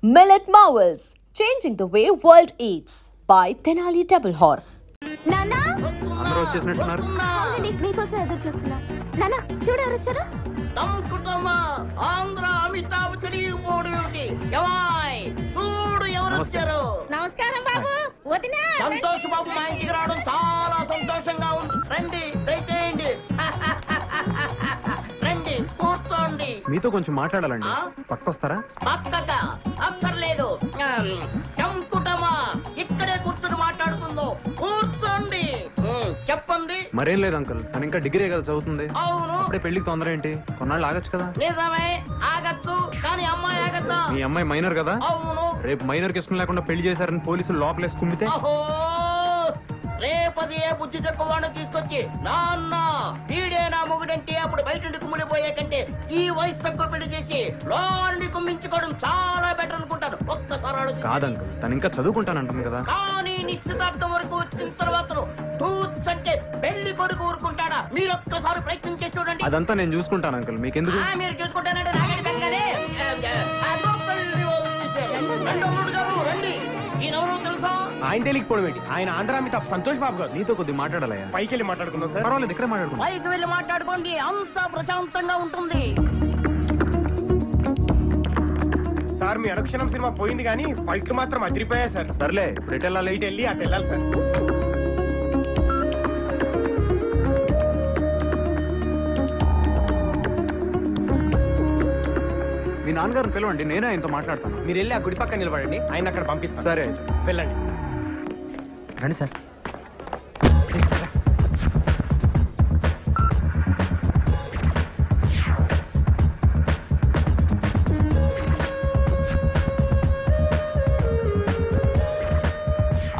Millet Marvels, changing the way world eats by Tenali Double Horse. నానా అందరూ వచ్చేసినట్టున్నారు. మీకోసం ఎదురు చూస్తున్నా. నానా చూడు ఎవరు వచ్చారు. ఆంధ్ర అమితాబ్ తెలియపోవడం చూడు ఎవరు వచ్చారు. నమస్కారం బాబు. వదినా సంతోష్ బాబు మా ఇంటికి రావడం చాలా సంతోషంగా ఉంది. రండి దయచేయండి. రండి కూర్చోండి. మీతో కొంచెం మాట్లాడాలండి. పక్కొస్తారా? పక్కగా అక్కర్లేదు. చంపుటమా ఇక్కడే కూర్చొని మాట్లాడుకుందో. కూర్చోండి. చెప్పండి. మరేం లేదు అంకుల్, తను ఇంకా డిగ్రీ కదా చదువుతుంది. అవును. అప్పుడే పెళ్లికి తొందర ఏంటి? కొన్నాళ్ళు ఆగచ్చు కదా. నిజమే ఆగచ్చు, కానీ అమ్మాయి ఆగచ్చా? మీ అమ్మాయి మైనర్ కదా. అవును. రేపు మైనర్ కి ఇష్టం లేకుండా పెళ్లి చేశారని పోలీసులు లోపలేసి కుమ్మితే రేపది ఏ బుద్ధి తక్కువను తీసుకొచ్చి నాన్న వీడే నా మొగుడంటే అప్పుడు బయట నుండి కుమ్మిడిపోయే కంటే ఈ వయసు తక్కువ పెళ్లి చేసి లోని కుమ్మించుకోవడం చాలా బెటర్ అనుకుంటాను. ఒక్కసారి కాదంకుల్, తను ఇంకా చదువుకుంటానంటుంది కదా. కానీ నిశ్చితార్థం వరకు వచ్చిన తర్వాత తూచంటే పెళ్లి కొడుకు ఊరుకుంటాడా? మీరు ఒక్కసారి ప్రయత్నం చేసి చూడండి. అదంతా నేను చూసుకుంటాను అంకుల్, మీకెందుకు? మీరు చూసుకుంటానంటే నాగడి బెంగానే రండి. ఈయనెవరో తెలుసా? ఆయన తెలియకపోవడం ఏంటి? ఆయన ఆంధ్ర అమితాబ్ సంతోష్ బాబు గారు. నీతో కొద్ది మాట్లాడాలయ్యా. పైకి వెళ్ళి మాట్లాడుకుందాం సార్. పర్వాలేదు, ఇక్కడే మాట్లాడుకుందాం. పైకి వెళ్ళి మాట్లాడుకోండి, అంతా ప్రశాంతంగా ఉంటుంది. సార్ మీ అనుక్షణం సినిమా పోయింది కానీ ఫైట్లు మాత్రం అదిరిపోయాయి సార్. సర్లే, ఇప్పుడు ఎటు వెళ్ళాలి? ఇటు వెళ్ళి అటు వెళ్ళాలి సార్. మీ నాన్నగారిని పిలవండి, నేనే ఆయనతో మాట్లాడతాను. మీరు వెళ్ళి ఆ గుడి పక్కన నిలబడండి, ఆయన అక్కడ పంపిస్తాను. సరే వెళ్ళండి. రండి సార్.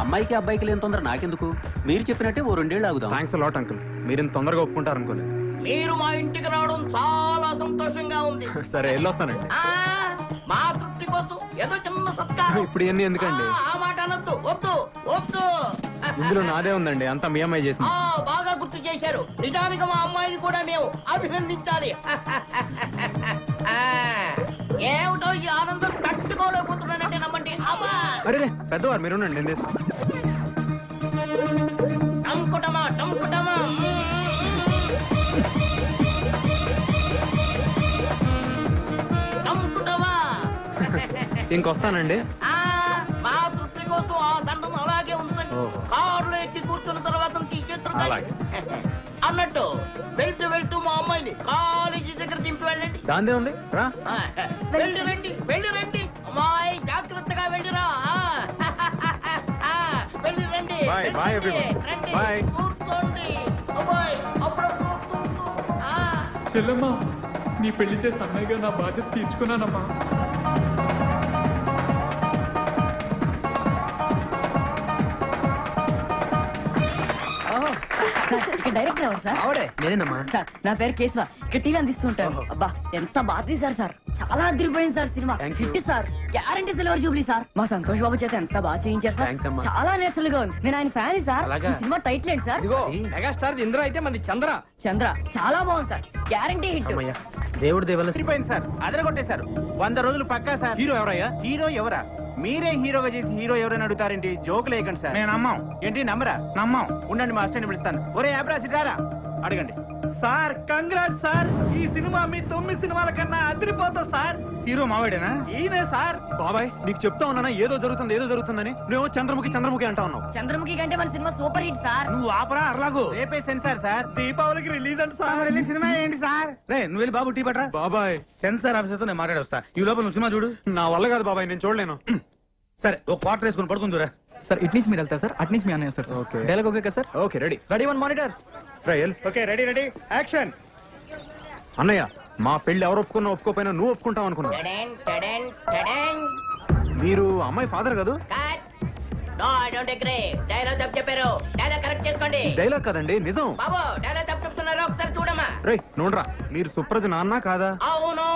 అమ్మాయికి అబ్బాయికి లేని తొందర నాకెందుకు? మీరు చెప్పినట్టే ఓ 2 ఏళ్ళు ఆగుదాం. థ్యాంక్స్ లాట్ అంకుల్, మీరు ఇంత తొందరగా ఒప్పుకుంటారు అనుకోలేదు. మీరు మా ఇంటికి రావడం చాలా సంతోషంగా ఉంది. సరే వెళ్ళొస్తానండి. మా తృప్తి కోసం ఏదో చిన్న సత్కారం. ఇప్పుడు ఇవన్నీ ఎందుకండి? ఆ మాట అనొద్దు. వద్దు వద్దు. ఇందులో నాదే ఉందండి, అంతా మీ అమ్మాయి చేసింది. బాగా గుర్తు చేశారు. నిజానికి మా అమ్మాయిని కూడా మేము అభినందించాలి. ఏమిటో ఈ ఆనందం తట్టుకోలేకపోతున్నానంటే నమ్మండి. అరే పెద్దవారు మీరు ఉండండి, నేను చేస్తాను. టంకుటమా టంకుటమా. ఇంకొస్తానండి. మా తృప్తి కోసం ఆ దండం అలాగే ఉంచండి. కారులో ఎక్కి కూర్చున్న తర్వాత తీసేస్తారు. అన్నట్టు వెళ్తూ వెళ్తూ మా అమ్మాయిని కాలేజీ దగ్గర దింపి వెళ్ళండి. దాందే ఉంది రా. వెళ్ళి రండి, వెళ్ళి రండి. అమ్మాయి జాగ్రత్తగా వెళ్ళిరా. వెళ్ళి రండి. Bye everyone. బాయ్. కూర్చోండి. అబ్బాయి అప్పుడప్పుడు చెల్లమ్మా, నీ పెళ్లి చేసి అన్నయ్యగా నా బాధ్యత తీర్చుకున్నానమ్మా. డైరెక్టర్ ఎవరు సార్? ఆవిడే నేనేనమ్మా. సార్ నా పేరు కేశవ, ఇక్కడ టీలు అందిస్తుంటాను. అబ్బా ఎంత బాగా తీశారు సార్, చాలా అదిరిపోయింది sir cinema. Hit sir, guarantee silver Jubilee sir. మా సంతోష్ బాబు చేత ఎంత బాగా చేయించారు సార్, చాలా నేచురల్ గా ఉంది. నేను ఆయన ఫ్యాన్ సార్. ఈ సినిమా టైటిల్ ఏంటి సార్? మెగాస్టార్ ఇంద్ర అయితే మంది చంద్ర. చంద్ర చాలా బాగుంది సార్, గ్యారంటీ హిట్. దేవుడి దేవల సరిపోయింది సార్, అదరగొట్టేశారు. 100 రోజులు పక్కా సార్. హీరో ఎవరయ్యా? హీరో ఎవరా? మీరే హీరోగా చేసి హీరో ఎవరైనా అడుగుతారేంటి? జోకులు వేయకండి సార్. నేను నమ్మం. ఏంటి నమ్మరా? నమ్మం. ఉండండి, మా అసిస్టెంట్ పిలుస్తాను. ఒరే యాబ్రాసిటారా అడగండి. సార్ కంగ్రాట్స్ సార్, ఈ సినిమా మీ 9 సినిమాల కన్నా అదిరిపోతా సార్. హీరో మావాడేనా? ఈయనే సార్. బాబాయ్ నీకు చెప్తా ఉన్నానా ఏదో జరుగుతుందని, నువ్వు చంద్రముఖి అంటా ఉన్నావు. చంద్రముఖి కంటే మన సినిమా సూపర్ హిట్ సార్. నువ్వు ఆపరా అర్లాగు. రేపే సెన్సార్ సార్, దీపావళికి రిలీజ్ అంట సార్. రిలీజ్ సినిమా ఏంటి సార్? రే నువ్వు వెళ్ళి బాబు టీ పట్రా. బాబాయ్ సెన్సార్ ఆఫీసర్తో నేను మాట్లాడి వస్తా. ఈ లోపల నువ్వు సినిమా చూడు. నా వల్ల కాదు బాబాయ్, నేను చూడలేను. సరే ఒక క్వార్టర్ వేసుకుని పడుకుందురా. సార్ ఇటు నుంచి మీరు వెళ్తారు సార్, అటు నుంచి మీ అన్నయ్య వస్తారు సార్. ఓకే. డైలాగ్ ఓకే కదా sir? Okay ready. Ready 1 monitor. Trial. Okay ready ready action. అన్నయ్య, మా పెళ్లి ఎవరు ఒప్పుకున్నా ఒప్పుకోపోయినా నువ్వు ఒప్పుకుంటావు అనుకున్నా. మీరు అమ్మాయి ఫాదర్ కాదు? చెప్పారు. డైలాగ్ కరెక్ట్ చేసుకోండి. డైలాగ్ కదండి, నిజం. బాబు డైలాగ్ తప్పు చెప్తున్నారు, ఒకసారి చూడమ్మా. రే నోడ్రా, మీరు సుప్రజ నాన్న కాదా? అవును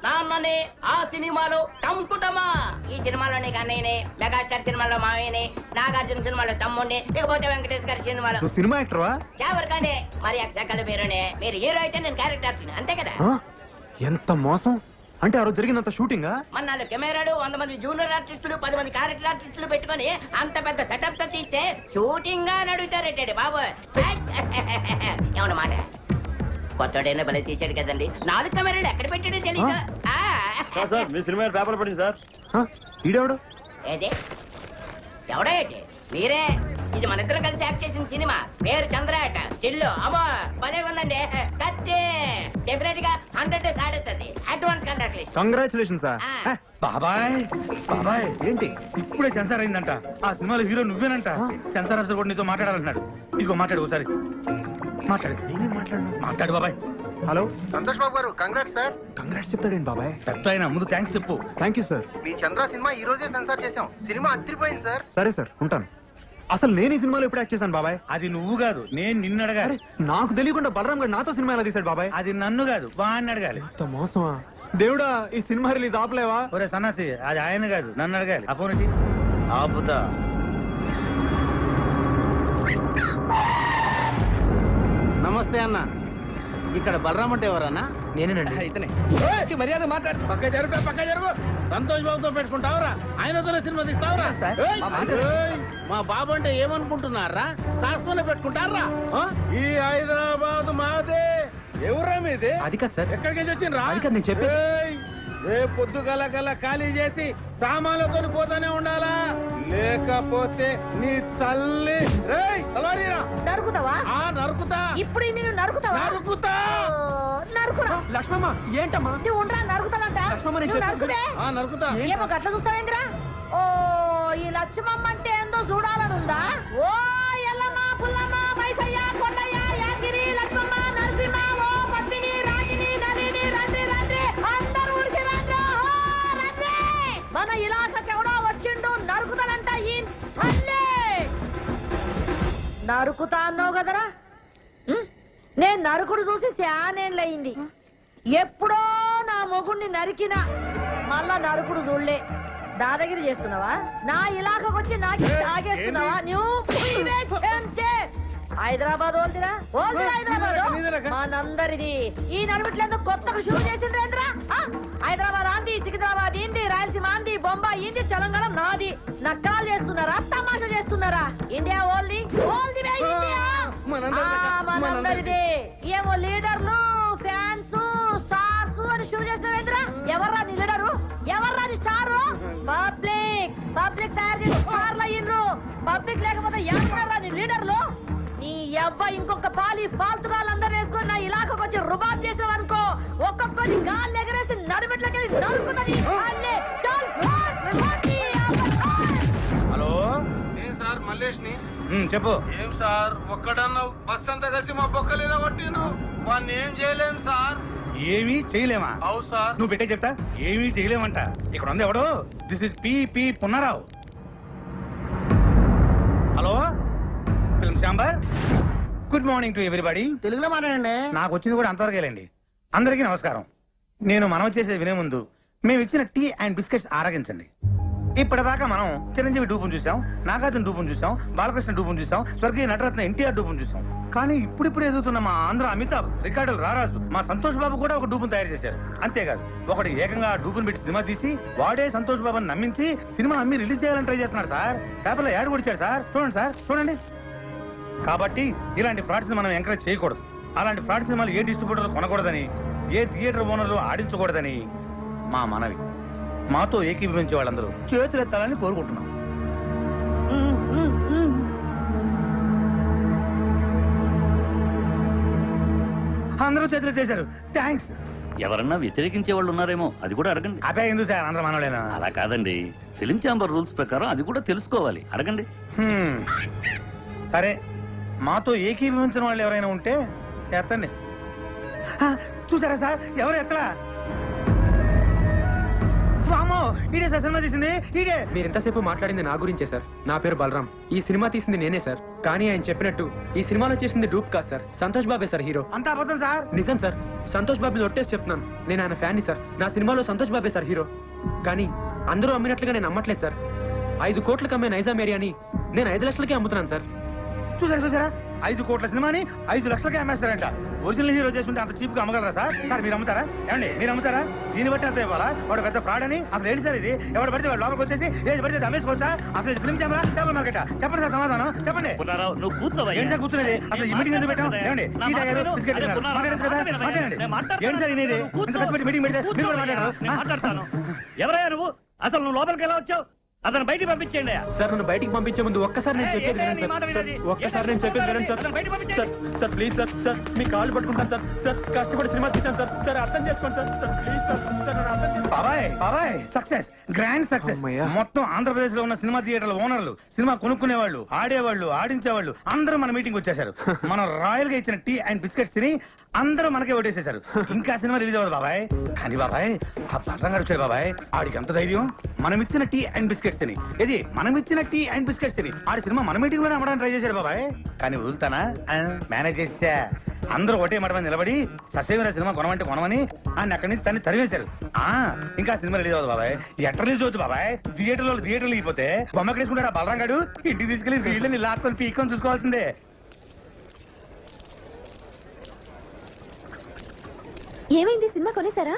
నాన్ననే. ఆ సినిమాలో టంకుటమా, ఈ సినిమాలోనే కన్నయ్యనే, మెగాస్టార్ సినిమాలో మావయ్యనే, నాగార్జున సినిమాలో తమ్ముడిని, ఇకపోతే వెంకటేష్ గారి సినిమాలో. నువ్వు సినిమా యాక్టర్వా? ఎవరికండి మరి అక్షకల పేరునే. మీరు హీరో అయితే నేను క్యారెక్టర్ అంతే కదా. ఎంత మోసం! అంటే ఆ రోజు జరిగినంత షూటింగా? మన 4 కెమెరాలు, 100 మంది జూనియర్ ఆర్టిస్టులు, 10 మంది క్యారెక్టర్ ఆర్టిస్టులు పెట్టుకొని అంత పెద్ద సెటప్ తో తీస్తే షూటింగ్ గా నడుగుతారేంటి బాబు? ఏమన్నా మాట కొత్తడైనా భలే తీసాడు కదండి. 4 కెమెరాలు ఎక్కడ పెట్టాడో తెలీదు. మీ సినిమా పేపర్ పడింది సార్. ఈడెవడు? ఏదే ఎవడో ఏంటి? మీరే. ఇది మన ఇద్దరం కలిసి యాక్ట్ చేసిన సినిమా. పేరు చంద్రాట. చిల్లు అమ్మో భలే ఉందండి. కత్తి డెఫినెట్ గా 100 డేస్ ఆడేస్తుంది. Advance congratulation. Congratulation sir. బాబాయ్ బాబాయ్ ఏంటి ఇప్పుడే సెన్సార్ అయిందంట. ఆ సినిమాలో హీరో నువ్వేనంట. సెన్సార్ ఆఫీసర్ కూడా నీతో మాట్లాడాలంటున్నాడు. ఇదిగో మాట్లాడు ఒకసారి. మాట్లాడు. నేనేం మాట్లాడు బాబాయ్. హలో సంతోష్ బాబు గారు, కంగ్రాట్స్ సార్. కంగ్రాట్స్ చెప్తాడేంటి బాబాయ్? పెద్ద అయినా ముందు థ్యాంక్స్ చెప్పు. Thank you sir. Me Chandra cinema ఈ రోజే సెన్సార్ చేసాం. సినిమా అదిరిపోయింది సార్. సరే సార్, ఉంటాను. అసలు నేను ఈ సినిమాలో ఎప్పుడు యాక్ట్ చేశాను బాబాయ్? అది నువ్వు కాదు, నేను నిన్ను అడగాలి. నాకు తెలియకుండా బలరాం గారు నాతో సినిమా ఎలా తీశాడు బాబాయ్? అది నన్ను కాదు, వాడిని అడగాలి. మోసమా దేవుడా, ఈ సినిమా రిలీజ్ ఆపలేవా? ఒరే సన్నాసి, అది ఆయన కాదు, నన్ను అడగాలి. ఆ ఫోన్ ఆపుతా. నమస్తే అన్న. ఇక్కడ బలరాం అంటే ఎవరన్నా? నేనేనండి. ఇతనే. మర్యాద మాట్లాడు. పక్క జరుగు. సంతోష్ బాబుతో పెట్టుకుంటావురా? ఆయనతోనే సినిమా తీస్తావురా? మా బాబు అంటే ఏమనుకుంటున్నారా? స్టార్స్ తోనే పెట్టుకుంటారా? ఈ హైదరాబాద్ మాదే. ఎవరా మీది? అది కాదు సార్. ఎక్కడికి వచ్చిండ్రా? అది కాదు నేను చెప్పేది. రేపు పొద్దుగల ఖాళీ చేసి సామాన్లతో పోతానే ఉండాలా, లేకపోతే నీ తల్లి నరుకుతావా? నరుకుతా. ఇప్పుడు నిన్ను నరుకుతావా? నరుకుతా. నరుకురా. లక్ష్మమ్మ ఏంటమ్మా? నువ్వు ఉండరా, నరుకుతానంట. నరుకుతా. ఏమో గట్ల చూస్తావేంద్రా? ఓ ఈ లక్ష్మమ్మ అంటే ఏందో చూడాలనుందా? ఓ ఎల్లమ్మ, పుల్లమ్మ, మైసయ్య, కొండయ్య, యాగిరి, లక్ష్మమ్మ, నరసింహ, ఓ పద్మిని, రాగిని, నలిని, రండి అందరూ ఊరికి రండి. మన ఇలాకకి ఎవడో వచ్చిండు, నరుకుతానంట. ఈ నరుకుతా అన్నావు కదరా? నేను నరుకుడు చూసి శానేళ్ళయింది. ఎప్పుడో నా మొగుడిని నరికినా మళ్ళా నరుకుడు చూడలే. దాదాగిరి చేస్తున్నావా? నా ఇలాకకు వచ్చి నాకు తాగేస్తున్నావా? నువ్వు హైదరాబాద్ ఓల్దిరా హైదరాబాద్ మనందరిది. ఈ నడుమిట్లేందుకు కొత్తగా షూట్ చేసిండ్రేంద్రా? హైదరాబాద్ ఆంది, సికింద్రాబాద్ ఇంది, రాయలసీమ ఆంది, బొంబాయి ఇంది, తెలంగాణ నాది. నక్కలు చేస్తున్నారా, తమాషా చేస్తున్నారా? ఇండియా ఓల్ది ఇండియా మనందరిది. ఏమో లీడర్లు, ఫ్యాన్స్, స్టార్స్ అని షూట్ చేసినవేంద్రా? ఎవర్రా నీ లీడరు? ఎవర్రా నీ స్టారు? పబ్లిక్ తయారు చేసి స్టార్లు అయ్యిండ్రు. పబ్లిక్ లేకపోతే ఎవరా నీ లీడర్లు? నీ అబ్బా ఇంకొక పాలి ఫాల్తుగాళ్ళందరూ వేసుకొని నా ఇలాకకు వచ్చి రుబాబ్ చేసినావు అనుకో, ఒక్కొక్కటి గాలి ఎగరేసి నడుమెట్లకి నడుకుతుంది. హలో సార్, మల్లేష్ ని. చెప్పు. ఏం సార్ ఒక్కడన్నావు? బస్ అంతా కలిసి మా బొక్కలేదా కొట్టిను. వాడిని ఏం చేయలేం సార్. ఏమీ చేయలేమా? అవు సార్. నువ్వు పెట్టే చెప్తా. ఏమీ చేయలేమంట. ఇక్కడ ఉంది ఎవడు? This is P Punnarao. Hello, film chamber. Good morning to everybody. తెలుగులో మాట్లాడండి. నాకు వచ్చింది కూడా అంతవరకేలేండి. అందరికీ నమస్కారం. నేను మనవి చేసేది వినే ముందు మేము ఇచ్చిన టీ అండ్ బిస్కెట్స్ ఆరగించండి. ఇప్పటిదాకా మనం చిరంజీవి డూపును చూసాం, నాగార్జున డూపును చూసాం, బాలకృష్ణ డూపును చూసాం, స్వర్గీయ నటరత్న ఎన్టీఆర్ డూపును చూసాం. కానీ ఇప్పుడు ఎదుగుతున్న మా ఆంధ్ర అమితాబ్, రికార్డులు రారాజు, మా సంతోష్ బాబు కూడా ఒక డూపును తయారు చేశారు. అంతేకాదు ఒకటి ఏకంగా డూపును పెట్టి సినిమా తీసి వాడే సంతోష్ బాబుని నమ్మించి సినిమా అమ్మి రిలీజ్ చేయాలని ట్రై చేస్తున్నారు సార్. పేపర్లో యాడ్ కొడిచాడు సార్. చూడండి సార్, చూడండి. కాబట్టి ఇలాంటి ఫ్రాడ్స్ మనం ఎంకరేజ్ చేయకూడదు. అలాంటి ఫ్రాడ్ సినిమాలు ఏ డిస్ట్రిబ్యూటర్లు కొనకూడదని, ఏ థియేటర్ ఓనర్లు ఆడించకూడదని మా మనవి. మాతో ఏకీభవించే వాళ్ళందరూ చేతులెత్తాలని కోరుకుంటున్నాం. అందరూ చేతులెత్తేశారు. థ్యాంక్స్. ఎవరన్నా వ్యతిరేకించే వాళ్ళు ఉన్నారేమో, అది కూడా అడగండి. అబ్బే ఎందుకు సార్, అందరూ మనోళ్ళేనా? అలా కాదండి, ఫిలిం ఛాంబర్ రూల్స్ ప్రకారం అది కూడా తెలుసుకోవాలి. అడగండి. సరే, మాతో ఏకీభవించిన వాళ్ళు ఎవరైనా ఉంటే ఎత్తండి. చూసారా సార్, ఎవరు ఎత్తలా? మీరు ఎంతసేపు మాట్లాడింది నా గురించే సార్. నా పేరు బలరాం. ఈ సినిమా తీసింది నేనే సార్. కానీ ఆయన చెప్పినట్టు ఈ సినిమాలో చేసింది డూప్ కాదు సార్, సంతోష్ బాబే సార్ హీరో. అంతా అబద్ధం సార్. నిజం సార్, సంతోష్ బాబుని ఒట్టేసి చెప్తున్నాను. నేను ఆయన ఫ్యాన్ని సార్. నా సినిమాలో సంతోష్ బాబే సార్ హీరో. కానీ అందరూ అమ్మినట్లుగా నేను అమ్మట్లేదు సార్. 5 కోట్లకు అమ్మే నైజాం ఏరియాని నేను 5 లక్షలకే అమ్ముతున్నాను సార్. చూసారా 5 కోట్ల సినిమాని 5 లక్షలకే అమ్మేస్తారంట. ఒరిజినల్ హీరో చేసుకుంటే అంత చీప్ గా అమ్మగలరా సార్? సార్ మీరు అమ్ముతారా? ఏమండి మీరు అమ్ముతారా? దీన్ని బట్టి అంత ఇవ్వాలా? వాడు పెద్ద ఫ్రాడ్ అని అసలు ఏంటి సార్ ఇది? ఎవరు పడితే వాడు లోపలికి వచ్చేసి ఏది పడితే అమ్మేసుకోవచ్చా? అసలు ఫిల్మ్ కెమెరా చేపల మార్కెట్ చెప్పండి సార్ సమాధానం చెప్పండి. నువ్వు కూర్చోవా? ఏంటి సార్ కూర్చునేది? అసలు ఈ మీటింగ్ ఎందుకు పెట్టాం? ఏమండి టీ తాగారు, బిస్కెట్ తిన్నారు. మాట్లాడచ్చు కదా? మాట్లాడండి. ఏంటి సార్ ఇది? ఇంత కష్టపడి మీటింగ్ పెడితే మీరు కూడా మాట్లాడారు. మాట్లాడతాను. ఎవరయ్యా నువ్వు? అసలు నువ్వు లోపలికి ఎలా వచ్చావు? అతను బయటికి పంపించేయండి. సార్ నన్ను బయటికి పంపించే ముందు ఒక్కసారి నేను చెప్పేది వినండి సార్. ఒక్కసారి నేను చెప్పేది వినండి sir. Sir please sir. Sir మీ కాళ్ళు పట్టుకుంటాను సార్. సార్ కష్టపడి సినిమా తీశాను సార్. సార్ అర్థం చేసుకోండి sir. Sir please sir. Sir నన్ను అర్థం చేసుకోండి. బాబాయ్ సక్సెస్, గ్రాండ్ సక్సెస్. మొత్తం ఆంధ్రప్రదేశ్ లో ఉన్న సినిమా థియేటర్ల ఓనర్లు, సినిమా కొనుక్కునేవాళ్ళు, ఆడేవాళ్ళు, ఆడించేవాళ్ళు అందరూ మన మీటింగ్ వచ్చేసారు. మనం రాయల్ గా ఇచ్చిన టీ అండ్ బిస్కెట్స్ తిని అందరూ మనకే ఓటేసేశారు. ఇంకా సినిమా రిలీజ్ అవ్వదు బాబాయ్. కానీ బాబాయ్ ఆ పట్రంగాడు వచ్చాడు బాబాయ్. ఆడికి ఎంత ధైర్యం? మనం ఇచ్చిన టీ అండ్ బిస్కెట్స్ తిని మనం ఇచ్చిన టీ అండ్ బిస్కెట్స్ తిని ఆడి సినిమా మన మీటింగ్ లోనే అమ్మడానికి ట్రై చేశాడు బాబాయ్. కానీ వదులుతానా? మేనేజ్ చేసా. అందరూ ఒకటే మాట మీద నిలబడి ససేమిరా సినిమా కొనమంటే కొనమని ఆయన అక్కడి నుంచి తన్ని తరివేశారు. ఇంకా సినిమా రిలీజ్ అవ్వదు బాబాయ్. ఎట్లా రిలీజ్ అవుతుంది బాబాయ్? థియేటర్లో అయిపోతే బొమ్మ వేసుకుంటాడు ఆ బలరంగాడు. ఇంటికి తీసుకెళ్లి వీళ్ళని లాక్కొని పీక్కొని చూసుకోవాల్సిందే. ఏమైంది? సినిమా కొనేసారా?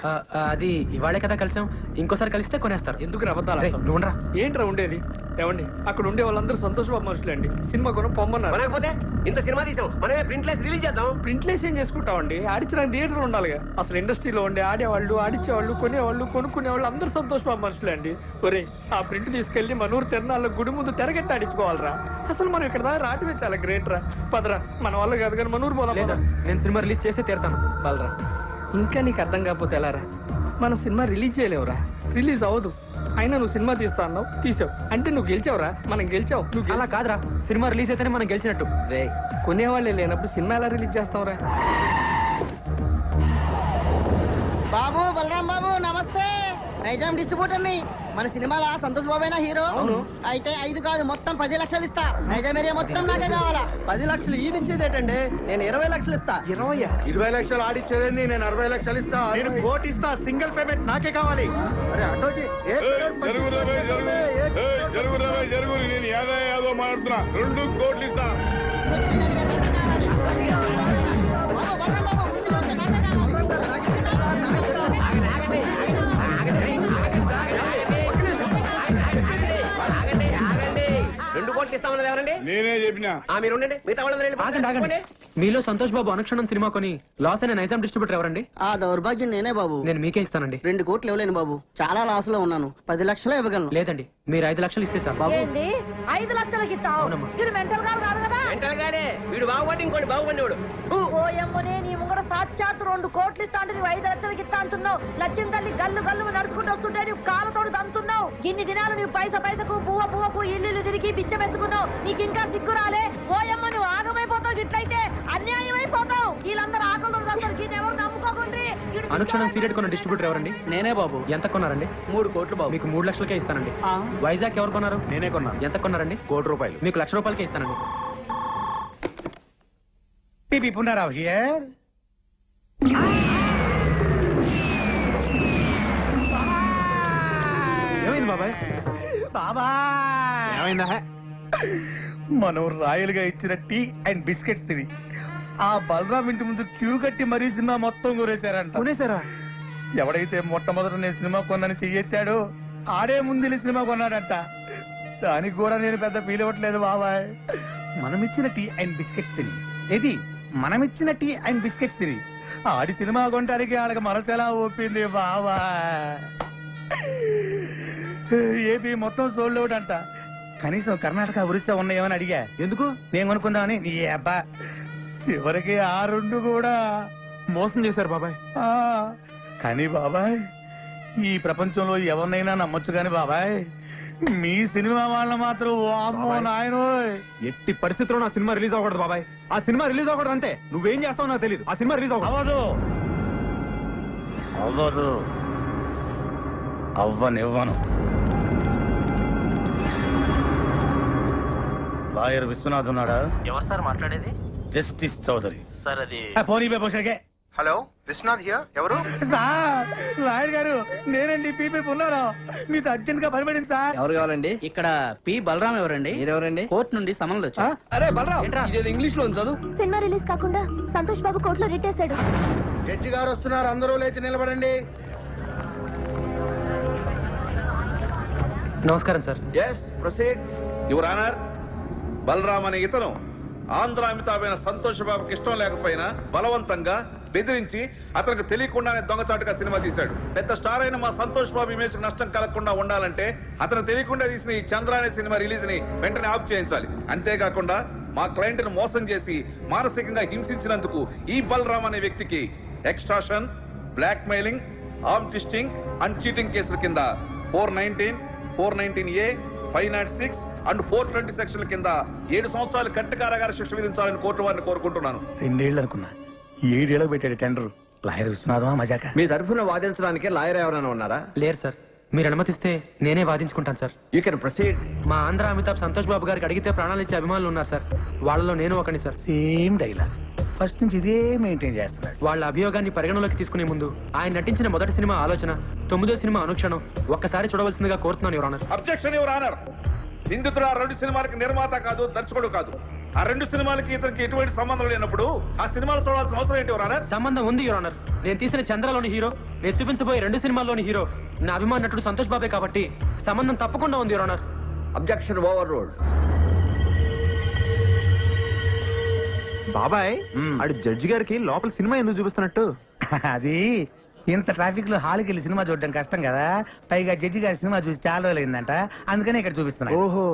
అది ఇవాళే కదా కలిసాం. ఇంకోసారి కలిస్తే కొనేస్తారు. ఎందుకు రబద్దాలు? నువ్వురా. ఏంట్రా ఉండేది? ఏమండి అక్కడ ఉండే వాళ్ళందరూ సంతోష్ బాబు మనుషులే అండి. సినిమా కొనం పొమ్మన్నారు. మనకపోతే ఇంత సినిమా తీసాం, మనమే ప్రింట్లెస్ రిలీజ్ చేద్దాం. ప్రింట్లెస్ ఏం చేసుకుంటామండి? ఆడించడానికి థియేటర్ ఉండాలిగా. అసలు ఇండస్ట్రీలో ఉండే ఆడేవాళ్ళు, ఆడించేవాళ్ళు, కొనేవాళ్ళు, కొనుక్కునేవాళ్ళు అందరూ సంతోష్ బాబు మనుషులే అండి. ఒరే ఆ ప్రింట్ తీసుకెళ్లి మనూరు తిరణాల్లో గుడి ముందు తెరగట్టి ఆడించుకోవాలరా. అసలు మనం ఇక్కడ దాకా రావటమే చాలా గ్రేట్ రా. పదరా, మన వాళ్ళు కాదు కానీ మనూరు పోదాం. లేదా నేను సినిమా రిలీజ్ చేస్తే తీరుతాను. బలరా ఇంకా నీకు అర్థం కాకపోతే ఎలారా? మనం సినిమా రిలీజ్ చేయలేవురా. రిలీజ్ అవ్వదు. అయినా నువ్వు సినిమా తీస్తా అన్నావు, తీసావు. అంటే నువ్వు గెలిచావురా. మనం గెలిచావు. నువ్వు అలా కాదురా. సినిమా రిలీజ్ అయితేనే మనం గెలిచినట్టు. రే కొనేవాళ్ళే లేనప్పుడు సినిమా ఎలా రిలీజ్ చేస్తావురా? బాబు బలరాం బాబు నమస్తే. నైజాం డిస్ట్రిబ్యూటర్ ని. మన సినిమాలో సంతోష్ బాబేనా హీరో? అవును. అయితే 5 కాదు మొత్తం 10 లక్షలు ఇస్తా. నైజాం ఏరియా మొత్తం నాకే కావాలా. 10 లక్షలు ఈ నుంచేదేటండి? నేను 20 లక్షలు ఇస్తా. 20 లక్షలు ఆడిచ్చేదండి. నేను 60 లక్షలు ఇస్తా. నేను కోటి ఇస్తా. సింగిల్ పేమెంట్ నాకే కావాలి. అరే అటోజీ జరుగు నేను ఏదో మాట్లాడుతున్నా. 2 కోట్లు ఇస్తా. నేనే చెప్పినా. మీరు ఉండండి. మిగతా వాళ్ళందరూ మీలో సంతోష్ బాబు అనుక్షణం సినిమా కొని లాస్ అయిన నైజాం డిస్ట్రిబ్యూటర్ ఎవరండి? ఆ దౌర్భాగ్యం నేనే బాబు. నేను మీకే ఇస్తానండి. 2 కోట్లు ఇవ్వలేను బాబు. చాలా లాస్ లో ఉన్నాను. 10 లక్షలు ఇవ్వగలను. లేదండి మీరు 5 లక్షలు ఇస్తే చాలు. బాబు 5 లక్షలకి ఇస్తావు? మెంటల్ గారు కాదు కదా? మెంటల్ గాడే. వీడు బాగుపడి ఇంకోటి బాగుపడివాడు. ఓయమ్మనే నీ ముంగడ సాక్షాత్ 2 కోట్లు ఇస్తా అంటే 5 లక్షలకి ఇస్తా అంటున్నావు. లక్ష్యం తల్లి గల్లు గల్లు నడుచుకుంటూ వస్తుంటే నువ్వు కాళ్ళతోడు తంతున్నావు. ఇన్ని దినాలు నువ్వు పైసకు పువ్వకు ఇల్లు తిరిగి బిచ్చమెత్తుకున్నావు. నీకు ఇంకా సిగ్గు రాలే? ఓయమ్మ నువ్వు ఆగమైపోతావు. ఇట్లయితే అన్యాయం అయిపోతావు. వీళ్ళందరూ ఆకలి ఎవరు నమ్ముకోకుండ్రి. అనుక్షణం సీరియడ్ కొన్న డిస్ట్రిబ్యూటర్ ఎవరండి? నేనే బాబు. ఎంత కొన్నారండి? 3 కోట్లు బాబు. మీకు 3 లక్షలకే ఇస్తానండి. వైజాగ్ ఎవరు కొన్నారు? నేనే కొన్నా. ఎంత కొన్నారండి? ₹1 కోటి. మీకు ₹1,00,000కే ఇస్తానండి. T P Punarav here. ఏమైంది బాబాయ్? ఏమైందా? మనం రాయలుగా ఇచ్చిన టీ అండ్ బిస్కెట్స్ తిని ఆ బలరాం ఇంటి ముందు క్యూ కట్టి మరీ సినిమా మొత్తం కొనేశారంట. కొనేశారా? ఎవడైతే మొట్టమొదట నేను సినిమా కొన్నాను చెయ్యెత్తాడో ఆడే ముందు సినిమా కొన్నాడంట. దానికి కూడా నేను పెద్ద ఫీల్ అవ్వట్లేదు బాబాయ్. మనమిచ్చిన టీ అండ్ బిస్కెట్స్ తిని మనమిచ్చిన టీ అండ్ బిస్కెట్స్ తిని ఆడి సినిమా కొనడానికి ఆడకి మనసు ఎలా ఒప్పింది బాబాయ్. ఏపీ మొత్తం సోల్డ్ అవుట్ అంట. కనీసం కర్ణాటక ఒరిస్సా ఉన్నాయేమని అడిగా. ఎందుకు? నేను కొనుక్కుందామని. నీ అబ్బా చివరికి ఆ 2 కూడా మోసం చేశారు బాబాయ్. కానీ బాబాయ్ ఈ ప్రపంచంలో ఎవరినైనా నమ్మొచ్చు కానీ బాబాయ్ మీ సినిమా వాళ్ళ మాత్రం వామ్మో నాయనోయ్. ఎట్టి పరిస్థితుల్లో నా సినిమా రిలీజ్ అవ్వకూడదు బాబాయ్. ఆ సినిమా రిలీజ్ అవ్వకూడదు అంతే. నువ్వేం చేస్తావు నాకు తెలియదు. ఆ సినిమా రిలీజ్ అవ్వదు. అవ్వనివ్వను. లాయర్ విశ్వనాథ్ ఉన్నాడా? ఎవరు సార్ మాట్లాడేది? Justice Chowdary sir. అది ఫోన్ ఇవ్వే పోషకే. Hello Viswanath here. ఎవరు? సార్ లాయర్ గారు నేనండి పీపీ ఉన్నారా మీతో అర్జెంట్ గా పనిపడింది సార్. ఎవరు కావాలండి? ఇక్కడ పి బలరాం ఎవరండి? మీరెవరండి? కోర్టు నుండి సమన్లు వచ్చా. అరే బలరాం, ఇదేదో ఇంగ్లీష్ లో చదువు. సినిమా రిలీజ్ కాకుండా సంతోష్ బాబు కోర్టులో రిట్టేశాడు. జడ్జి గారు వస్తున్నారు, అందరూ లేచి నిలబడండి. నమస్కారం sir. Yes proceed. Your honour, Balram అనే ఇతను ఆంధ్ర అమితాబైన సంతోష్ బాబుకి ఇష్టం లేకపోయినా బలవంతంగా బెదిరించి అతనికి తెలియకుండానే దొంగచాటుగా సినిమా తీశాడు. పెద్ద స్టార్ అయిన మా సంతోష్ బాబు ఇమేజ్ నష్టం కలగకుండా ఉండాలంటే అతను తెలియకుండా తీసిన ఈ చంద్ర అనే సినిమా రిలీజ్ ని వెంటనే ఆఫ్ చేయించాలి. అంతేకాకుండా మా క్లయింట్ ను మోసం చేసి మానసికంగా హింసించినందుకు ఈ బలరాం అనే వ్యక్తికి extortion, blackmailing, arm twisting and cheating కేసుల కింద 419, 419A, 506 అండ్ 420 సెక్షన్ల కింద 7 సంవత్సరాలు కట్టు కారాగార శిక్ష విధించాలని కోర్టు వారిని కోరుకుంటున్నాను. 2 ఏళ్ళు అనుకున్నా, 7 ఏళ్ళకి పెట్టాడు టెండర్. లాయర్ విశ్వనాథమా మజాక? మీ తరఫున వాదించడానికి లాయర్ ఎవరైనా ఉన్నారా? లేరు సార్. మీరు అనుమతిస్తే నేనే వాదించుకుంటాను సార్. You can proceed. మా ఆంధ్ర అమితాబ్ సంతోష్ బాబు గారికి అడిగితే ప్రాణాలు ఇచ్చే అభిమానులు ఉన్నారు సార్. వాళ్ళలో నేను ఒకని సార్. సేమ్ డైలాగ్, ఫస్ట్ నుంచి ఇదే మెయింటైన్ చేస్తున్నాడు. వాళ్ళ అభియోగాన్ని పరిగణలోకి తీసుకునే ముందు ఆయన నటించిన మొదటి సినిమా ఆలోచన, 9వ సినిమా అనుక్షణం ఒక్కసారి చూడవలసిందిగా కోరుతున్నాను your honour. Objection your honour. నిందితుడు ఆ 2 సినిమాలకి నిర్మాత కాదు, దర్శకుడు కాదు. ఆ 2 సినిమాలకి ఇతనికి ఎటువంటి సంబంధం లేనప్పుడు ఆ సినిమాలు చూడాల్సిన అవసరం ఏంటి యువర్ ఆనర్? సంబంధం ఉంది యువర్ ఆనర్. నేను తీసిన చంద్రలోని హీరో, నేను చూపించబోయే 2 సినిమాల్లోని హీరో నా అభిమాన నటుడు సంతోష్ బాబే కాబట్టి సంబంధం తప్పకుండా ఉంది your honour. Objection over ruled. బాబాయ్ ఆడు జడ్జి గారికి లోపల సినిమా ఎందుకు చూపిస్తున్నట్టు? అది ఇంత ట్రాఫిక్ లో హాల్కి వెళ్ళి సినిమా చూడడం కష్టం కదా, పైగా జడ్జి గారి సినిమా చూసి చాలా రోజులైందంట, అందుకనే ఇక్కడ చూపిస్తున్నా. ఓహో,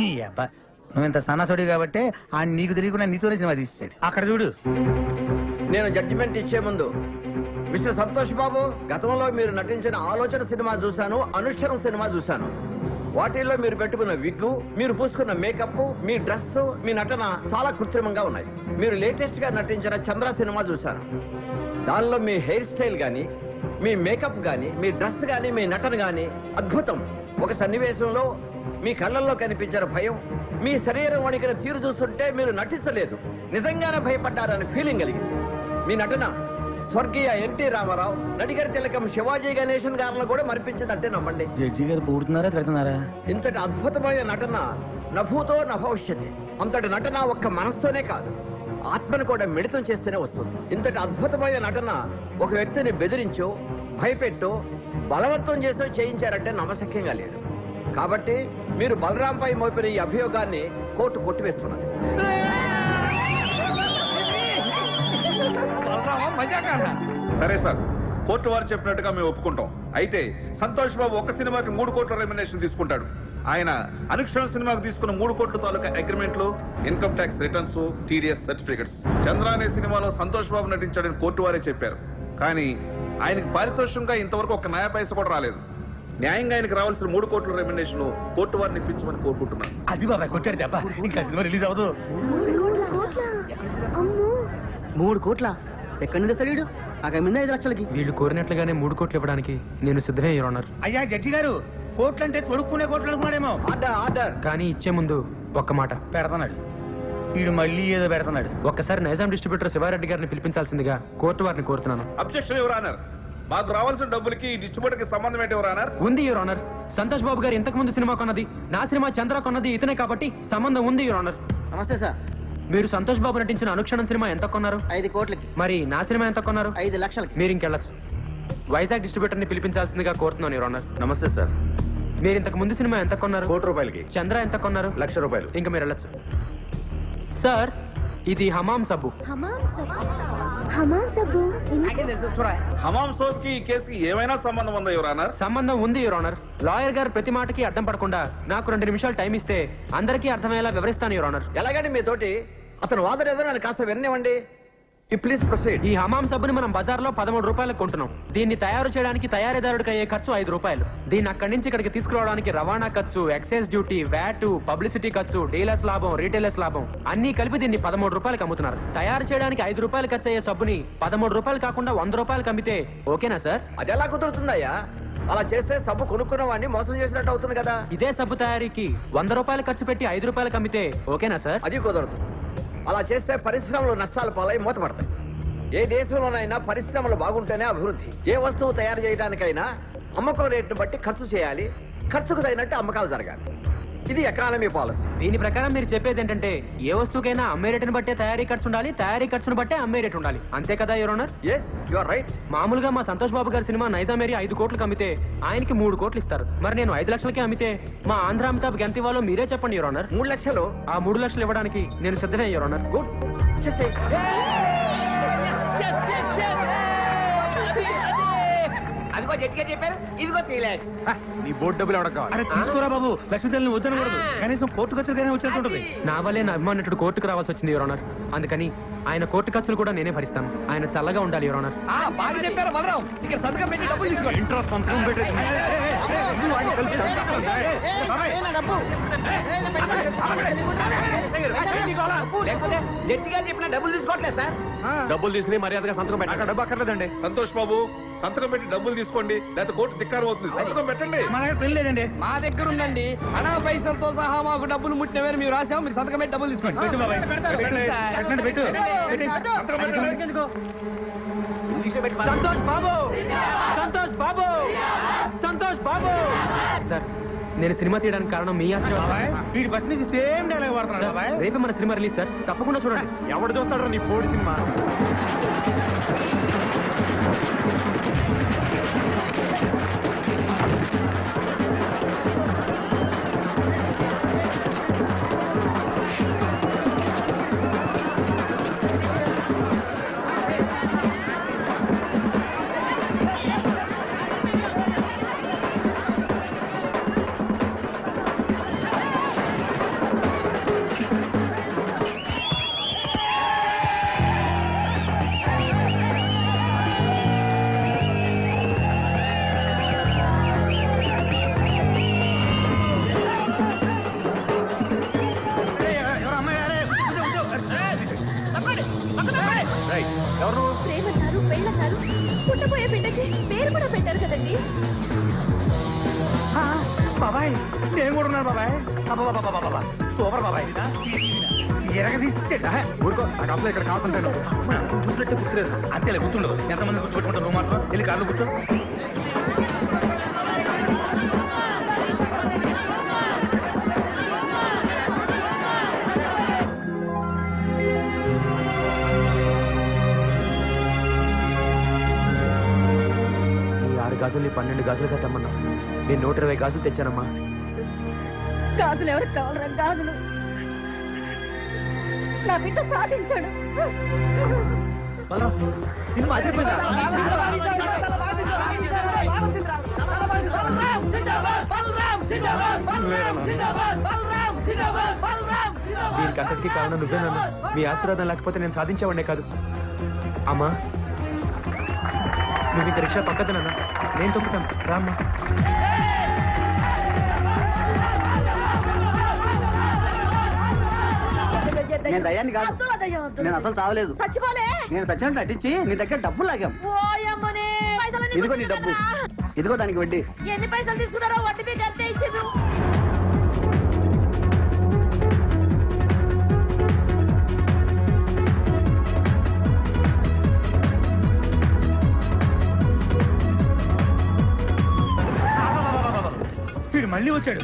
ఈ అబ్బా నువ్వు ఇంత సన్నసోడి కాబట్టి ఆ నీకు తెలియకుండా నీతోనే సినిమా తీసాడు. అక్కడ చూడు. నేను జడ్జిమెంట్ ఇచ్చే ముందు మిస్టర్ సంతోష్ బాబు, గతంలో మీరు నటించిన ఆలోచన సినిమా చూశాను, అనుష్ఠరం సినిమా చూశాను. వాటిల్లో మీరు పెట్టుకున్న విగ్గు, మీరు పూసుకున్న మేకప్, మీ డ్రెస్, మీ నటన చాలా కృత్రిమంగా ఉన్నాయి. మీరు లేటెస్ట్ గా నటించిన చంద్ర సినిమా చూశాను. దానిలో మీ హెయిర్ స్టైల్ గానీ, మీ మేకప్ గానీ, మీ డ్రెస్ గానీ, మీ నటన గానీ అద్భుతం. ఒక సన్నివేశంలో మీ కళ్ళల్లో కనిపించిన భయం, మీ శరీరం వణికిన తీరు చూస్తుంటే మీరు నటించలేదు, నిజంగానే భయపడ్డారని ఫీలింగ్ కలిగింది. మీ నటన స్వర్గీయ ఎన్టీ రామారావు, నడిగర్ తిలకం శివాజీ గణేశన్ గారిని కూడా మరిపించిందంటే నమ్మండి. జడ్జి గారు పూడుతున్నారా తిడుతున్నారా? ఇంతటి అద్భుతమైన నటన నభూతో నభవిష్యతి. అంతటి నటన ఒక్క మనసుతోనే కాదు, ఆత్మను కూడా మిళితం చేస్తేనే వస్తుంది. ఇంతటి అద్భుతమైన నటన ఒక వ్యక్తిని బెదిరించో, భయపెట్టో, బలవంతం చేసో చేయించారంటే నమ్మశక్యంగా లేదు. కాబట్టి మీరు బలరాంపై మోపిన ఈ అభియోగాన్ని కోర్టు కొట్టివేస్తున్నది. సరే సార్, కోర్టు వారు చెప్పినట్టుగా మేము ఒప్పుకుంటాం. అయితే సంతోష్ బాబు ఒక సినిమాకి 3 కోట్ల రెమ్యునరేషన్ తీసుకుంటాడు. ఆయన అనుక్షణ సినిమాకు తీసుకున్న 3 కోట్ల తాలూకా అగ్రిమెంట్లు, income tax returns, TDS certificates. Chandra అనే సినిమాలో సంతోష్ బాబు నటించాడని కోర్టు వారే చెప్పారు. కానీ ఆయనకి పారితోషికంగా ఇంతవరకు ఒక నయా పైస కూడా రాలేదు. న్యాయంగా ఆయనకు రావాల్సిన 3 కోట్ల రెమ్యునరేషన్ కోర్టు వారిని ఇప్పించమని కోరుకుంటున్నాను. అది బాబాయ్ కొట్టాడు దెబ్బ, ఇంకా సినిమా రిలీజ్ అవ్వదు. 3 కోట్ల ఎక్కడి నుంచి తెస్తాడు? నాకు 5 లక్షలకి. వీళ్ళు కోరినట్లుగానే 3 కోట్లు ఇవ్వడానికి నేను సిద్ధమే యువర్ ఆనర్. అయ్యా జడ్జి గారు, కోట్లు అంటే తొడుక్కునే కోట్లు అనుకున్నాడేమో. కానీ ఇచ్చే ముందు ఒక్క మాట పెడతాడు. వీడు మళ్ళీ ఏదో పెడతాడు. ఒక్కసారి నైజాం డిస్ట్రిబ్యూటర్ శివారెడ్డి గారిని పిలిపించాల్సిందిగా కోర్టు వారిని కోరుతున్నాను. Objection your honour. మాకు రావాల్సిన డబ్బులకి ఈ డిస్ట్రిబ్యూటర్ కి సంబంధం ఏంటి యువర్ ఆనర్? ఉంది యువర్ ఆనర్. సంతోష్ బాబు గారు ఇంతకు ముందు సినిమా కొన్నది, నా సినిమా చంద్ర కొన్నది ఇతనే కాబట్టి సంబంధం ఉంది యువర్ ఆనర్. నమస్తే సార్. మీరు సంతోష్ బాబు నటించిన అనుక్షణం సినిమా ఎంత కొన్నారు? 5 కోట్లకి. మరి నా సినిమా ఎంత కొన్నారు? 5 లక్షలకి. మీరు ఇంకెళ్ళచ్చు. వైజాగ్ డిస్ట్రిబ్యూటర్ ని పిలిపించాల్సిందిగా కోరుతున్నాను యువర్ ఆనర్. నమస్తే సార్. మీరు ఇంతకు ముందు సినిమా ఎంత కొన్నారు? 1 కోటి రూపాయలకి. చంద్ర ఎంత కొన్నారు? 1 లక్ష రూపాయలు. ఇంకా మీరు వెళ్ళచ్చు. సార్, ఇది హమాం సబ్బు. హమాం సబ్బు హమాం సోప్ కి ఈ కేసుకి ఏమైనా సంబంధం ఉందా యువర్ ఆనర్? సంబంధం ఉంది యువర్ ఆనర్. లాయర్ గారు ప్రతి మాటకి అడ్డం పడకుండా నాకు 2 నిమిషాలు టైం ఇస్తే అందరికీ అర్థమయ్యేలా వివరిస్తాను యువర్ ఆనర్. ఎలాగండి మీతోటి అతను వాదన ఏదో నన్ను కాస్త విననివ్వండి. Please proceed. ఈ హమాం సబ్బుని మనం బజార్లో 13 రూపాయలకు కొంటున్నాం. దీన్ని తయారు చేయడానికి తయారీదారుడికి అయ్యే ఖర్చు 5 రూపాయలు. దీన్ని అక్కడి నుంచి ఇక్కడికి తీసుకురావడానికి రవాణా ఖర్చు, ఎక్సైజ్ డ్యూటీ, వ్యాట్, పబ్లిసిటీ ఖర్చు, డీలర్స్ లాభం, రీటైలర్స్ లాభం అన్ని కలిపి దీన్ని 13 రూపాయలకు అమ్ముతున్నారు. తయారు చేయడానికి 5 రూపాయలు ఖర్చు అయ్యే సబ్బుని 13 రూపాయలు కాకుండా 100 రూపాయలకు అమ్మితే ఓకేనా సార్? అది ఎలా కుదురుతుందయ్యా? అలా చేస్తే సబ్బు కొనుక్కున్న వాడిని మోసం చేసినట్టు అవుతుంది కదా. ఇదే సబ్బు తయారీకి 100 రూపాయలు ఖర్చు పెట్టి 5 రూపాయలకు అమ్మితే ఓకేనా సార్? అది కుదరదు. అలా చేస్తే పరిశ్రమలు నష్టాల పాలై మూతపడతాయి. ఏ దేశంలోనైనా పరిశ్రమలు బాగుంటేనే అభివృద్ధి. ఏ వస్తువు తయారు చేయడానికైనా అమ్మకం రేటును బట్టి ఖర్చు చేయాలి, ఖర్చుకు తగినట్టు అమ్మకాలు జరగాలి. ఇది ఎకానమీ పాలసీ. దీని ప్రకారం మీరు చెప్పేది ఏంటంటే ఏ వస్తువుకైనా అమ్మే రేటును బట్టే తయారీ ఖర్చు ఉండాలి, తయారీ ఖర్చును బట్టే అమ్మే రేటు ఉండాలి. అంతే కదా your honour? yes you are right. మామూలుగా మా సంతోష్ బాబు గారి సినిమా నైజాం ఏరియా 5 కోట్లకు అమ్మితే ఆయనకి 3 కోట్లు ఇస్తారు. మరి నేను 5 లక్షలకే అమ్మితే మా ఆంధ్ర అమితాబ్ ఎంత ఇవ్వాలో మీరే చెప్పండి యువర్ ఆనర్. 3 లక్షలు. ఆ 3 లక్షలు ఇవ్వడానికి నేను సిద్ధమే యువర్ ఆనర్. గుడ్. అదిగో జట్గా చెప్పారు, ఇదిగో 3 lakhs. నీ బోర్డు డబ్బులు ఎవడకు కావాలి? అరే తీసుకోరా బాబు, లక్ష్మీదేవిని వద్దనకూడదు. కనీసం కోర్టు ఖర్చులకైనా వచ్చేస్తుంటది. నా వల్లే నా అభిమానుడు కోర్టుకు రావాల్సి వచ్చింది యువర్ ఆనర్. అందుకని ఆయన కోర్టు ఖర్చులు కూడా నేనే భరిస్తాను. ఆయన చల్లగా ఉండాలి యువర్ ఆనర్. బాగా చెప్పారు బలరాం. ఇక్కడ సంతకం పెట్టి డబ్బులు తీసుకోండి. ఇంట్రెస్ట్ సంతకం పెట్టేసి లేకపోతే జట్టిగా చెప్పిన డబ్బులు తీసుకోవట్లేదు సార్. డబ్బులు తీసుకుని మర్యాదగా సంతకం పెట్టండి. డబ్బు అక్కర్లేదండి. సంతోష్ బాబు సంతకం పెట్టి డబ్బులు తీసుకోండి, లేకపోతే కోర్టు ధిక్కారం అవుతుంది. సంతకం పెట్టండి. మా దగ్గర పెళ్లి లేదండి. మా దగ్గర ఉందండి. అనా పైసలతో సహా మాకు డబ్బులు ముట్టినవేరు మేము రాసాము. మీరు సంతకం పెట్టి డబ్బులు తీసుకోండి. పెట్టు బాబాయ్, పెట్టండి, పెట్టు. సంతోష్ బాబు, సంతోష్ బాబు, సంతోష్ బాబు. సార్ నేను సినిమా తీయడానికి కారణం మీ ఆశీర్వాదం. వీడి బస్ నుంచి సేమ్ డైలాగ్ వాడుతున్నాడు బాబాయ్. రేపే మన సినిమా రిలీజ్ సార్, తప్పకుండా చూడండి. ఎవడు చూస్తాడు నీ పోడి సినిమా? ప్రేమన్నారు, పెళ్ళన్నారు, పుట్టబోయే బిడ్డకి పేరు కూడా పెట్టారు కదండి. బాబాయ్ నేను కూడా ఉన్నాను బాబాయ్. సూపర్ బాబాయ్. ఎరగ తీసేట ఊరుకో, నాకు అసలు ఇక్కడ కావాలంటాను. చూసినట్టే గుర్తులేదు. అంతేలే గుర్తుండదు. ఎంతమంది గుర్తుపెట్టుకుంటారు? నువ్వు మాత్రం వెళ్ళి కార్లో కూర్చో. గాజుల్ని 12 గాజులుగా తెమ్మన్నా. నేను 120 గాజులు తెచ్చానమ్మా. గాజులు ఎవరికి కావాలరా? గాజులు నా బిడ్డ సాధించాడు. సినిమా దీనికి అంతటికీ కారణం నువ్వేనన్నా. మీ ఆశీర్వాదం లేకపోతే నేను సాధించేవాడే కాదు. అమ్మా నువ్వు ఇంక రిక్షా పక్కదనన్నా, నేను తొక్కుతాను. రామ్మా. నేను దయ్యాన్ని కాదు. నేను అసలు చావలేదు. నేను చచ్చినట్టు నటించి నీ దగ్గర డబ్బులు లాగాం. ఇదిగో నీ డబ్బు, ఇదిగో దానికి వడ్డీ. ఎన్ని పైసలు తీసుకున్నారో వడ్డీ మీకు అంతే ఇచ్చింది. వీడు మళ్ళీ వచ్చాడు.